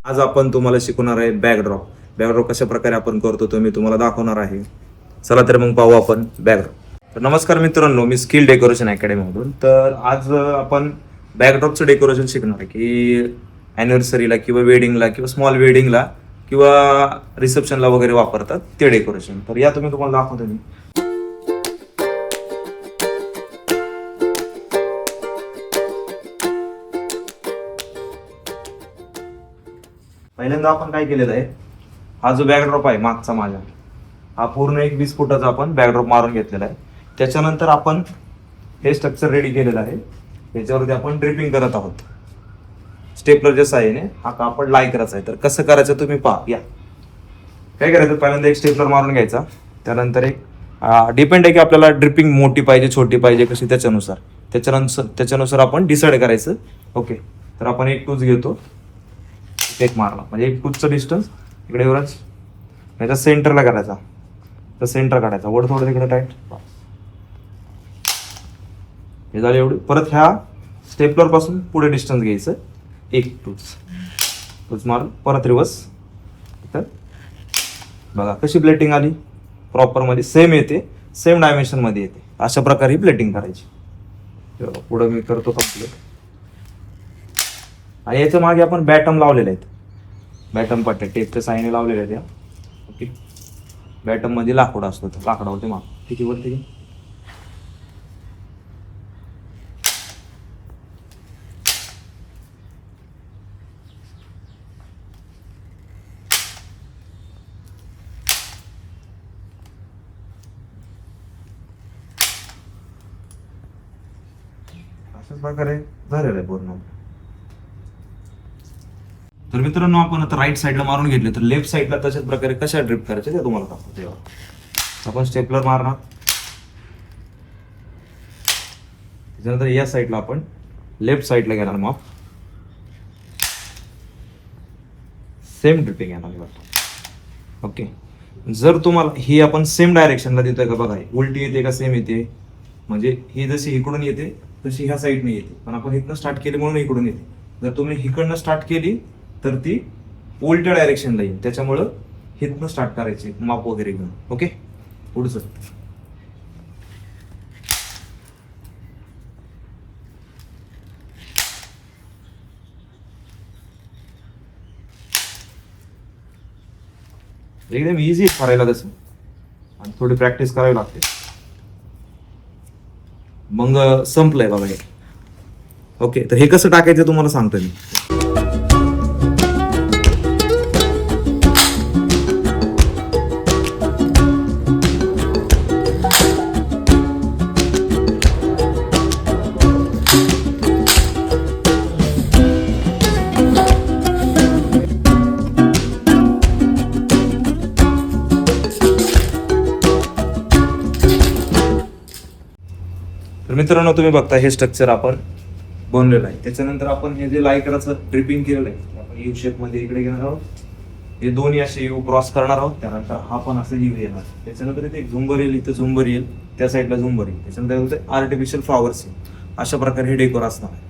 आज आपण तुम्हाला शिकवणार आहे बॅकड्रॉप. बॅकड्रॉप कशा प्रकारे आपण करतो तो मी तुम्हाला दाखवणार आहे. चला तर मग पाहू आपण बॅकड्रॉप. तर नमस्कार मित्रांनो, मी स्किल डेकोरेशन अकॅडमी मधून. तर आज आपण बॅकड्रॉपचं डेकोरेशन शिकणार आहे की अॅनिव्हर्सरीला किंवा वेडिंगला किंवा स्मॉल वेडिंगला किंवा रिसेप्शनला वगैरे वापरतात ते डेकोरेशन. तर या तुम्हाला दाखवतो मी. पहिल्यांदा आपण काय केलेलं आहे, हा जो बॅकड्रॉप आहे मागचा माझा, हा पूर्ण एक 20 फुटाचा आपण बॅकड्रॉप मारून घेतलेला आहे. त्याच्यानंतर आपण हे स्ट्रक्चर रेडी केलेलं आहे. त्याच्यावरती आपण ड्रिपिंग करत आहोत. स्टेपलरच्या साहाय्याने हा कापड लाई करायचा आहे. तर कसं करायचं तुम्ही पहा. या काय करायचं, पहिल्यांदा एक स्टेपलर मारून घ्यायचा. त्यानंतर एक डिपेंड आहे की आपल्याला ड्रिपिंग मोठी पाहिजे छोटी पाहिजे कशी, त्याच्यानुसार आपण डिसाईड करायचं. ओके, तर आपण एक टूच घेतो, एक मारला म्हणजे एक टूचचं डिस्टन्स इकडे एवढंच. याच्या सेंटरला करायचा, तर सेंटर काढायचा, वर थोडं तिकडे टाईट. हे झालं एवढी. परत ह्या स्टेपलर पासून पुढे डिस्टन्स घ्यायचं, एक टूच मारून परत रिवर्स. तर बघा कशी प्लेटिंग आली, प्रॉपर मध्ये सेम येते, सेम डायमेन्शन मध्ये येते. अशा प्रकारे ही प्लेटिंग करायची. पुढे मी करतो कंप्लीट. आणि याच्या मागे आपण बॅटम लावलेले आहेत, बॅटम पट्ट्या टेपच्या साईने लावलेल्या आहेत. ओके, बॅटम मध्ये लाकूड असतो, लाकडावरती माग किती वरती घे. अशाच प्रकारे झालेलं आहे पूर्ण. तर मित्रांनो, आपण आता राईट साईडला मारून घेतले, तर लेफ्ट साईडला तशाच प्रकारे कशा ड्रिप करायचे ते तुम्हाला दाखवतो. तेव्हा आपण स्टेपलर मारणार, त्याच्यानंतर या साईडला आपण लेफ्ट साईडला घेणार, मग सेम ड्रिपिंग येणार. ओके, जर तुम्हाला ही आपण सेम डायरेक्शनला देतोय का बघा, उलटी येते का सेम येते, म्हणजे ही जशी इकडून येते तशी ह्या साईडने येते, पण आपण इकडनं स्टार्ट केली म्हणून इकडून येते. जर तुम्ही इकडनं स्टार्ट केली तर ती उलट्या डायरेक्शनला येईल, त्याच्यामुळं हिथनं स्टार्ट करायची माप वगैरे घेऊन. ओके, पुढचं एकदम इझी करायला तसं, आणि थोडी प्रॅक्टिस करावी लागते, मग संपलंय बघा हे. ओके, तर हे कसं टाकायचं तुम्हाला सांगतो मी. तर मित्रांनो, तुम्ही बघता हे स्ट्रक्चर आपण बनलेलं आहे. त्याच्यानंतर आपण हे जे लायकराचं ड्रिपिंग केलेलं आहे, आपण यू शेप मध्ये इकडे घेणार आहोत. हे दोन्ही असे यू क्रॉस करणार आहोत. त्यानंतर हा पण असं यू येणार. त्याच्यानंतर इथे एक झुंबर येईल, इथं झुंबर येईल, त्या साईडला झुंबर येईल. त्याच्यानंतर आर्टिफिशियल फ्लॉवर्स येईल. अशा प्रकारे हे डेकोर असणार आहे.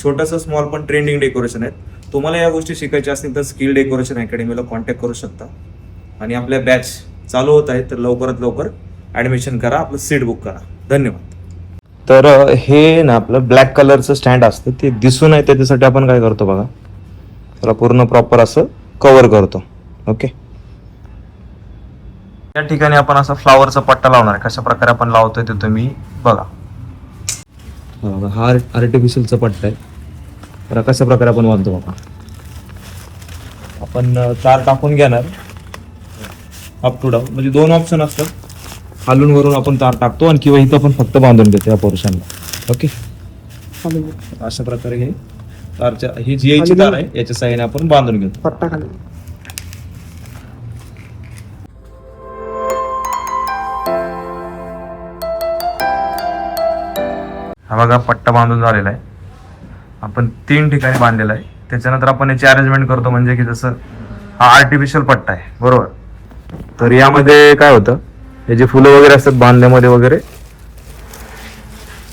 छोटंसं स्मॉल पण ट्रेंडिंग डेकोरेशन आहे. तुम्हाला या गोष्टी शिकायच्या असतील तर स्किल डेकोरेशन अकॅडमीला कॉन्टॅक्ट करू शकता. आणि आपल्या बॅच चालू होत आहे, तर लवकरात लवकर ऍडमिशन करा, आपलं सीट बुक करा. धन्यवाद. तर हे ना आपलं ब्लॅक कलरचं स्टँड असतं, ते दिसू नये त्याच्यासाठी आपण काय करतो बघा, त्याला पूर्ण प्रॉपर असं कव्हर करतो. ओके, या ठिकाणी आपण असा फ्लावरचा पट्टा लावणार आहे. कशा प्रकारे आपण लावतोय ते तुम्ही बघा. हा आर्टिफिशियलचा पट्टा आहे. तर कशा प्रकारे आपण बांधतो बघा. आपण तार टाकून घेणार अप टू डाऊन, म्हणजे दोन ऑप्शन असतात, खालून वरून आपण तार टाकतो आणि किंवा इथं पण फक्त बांधून घेतो या पोर्शनला. ओके, अशा प्रकारे हे तारच्या, ही जी याची तार आहे याच्या साहाय्याने आपण बांधून घेतो पट्टा खाली. हा बघा पट्टा बांधून झालेला आहे. आपण 3 ठिकाणी बांधलेला आहे. त्याच्यानंतर आपण याची अरेंजमेंट करतो, म्हणजे की जसं हा आर्टिफिशियल पट्टा आहे बरोबर. तर यामध्ये काय होतं, हे जे फुलं वगैरे असतात बांधण्यामध्ये वगैरे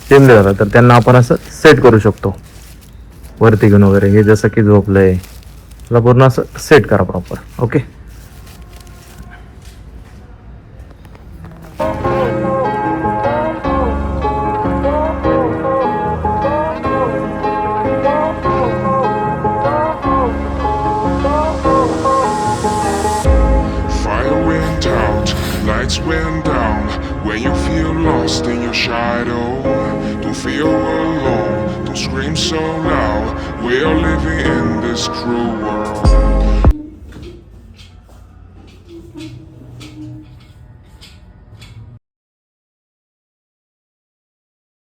टेमले जातात, तर त्यांना आपण असं सेट करू शकतो वरती घेऊन वगैरे. हे जसं की झोपलंय त्याला पूर्ण असं सेट करा proper. Okay. Fire went out, lights went down. When you feel lost in your shadow, don't feel alone, don't scream so loud. We are living in this cruel world.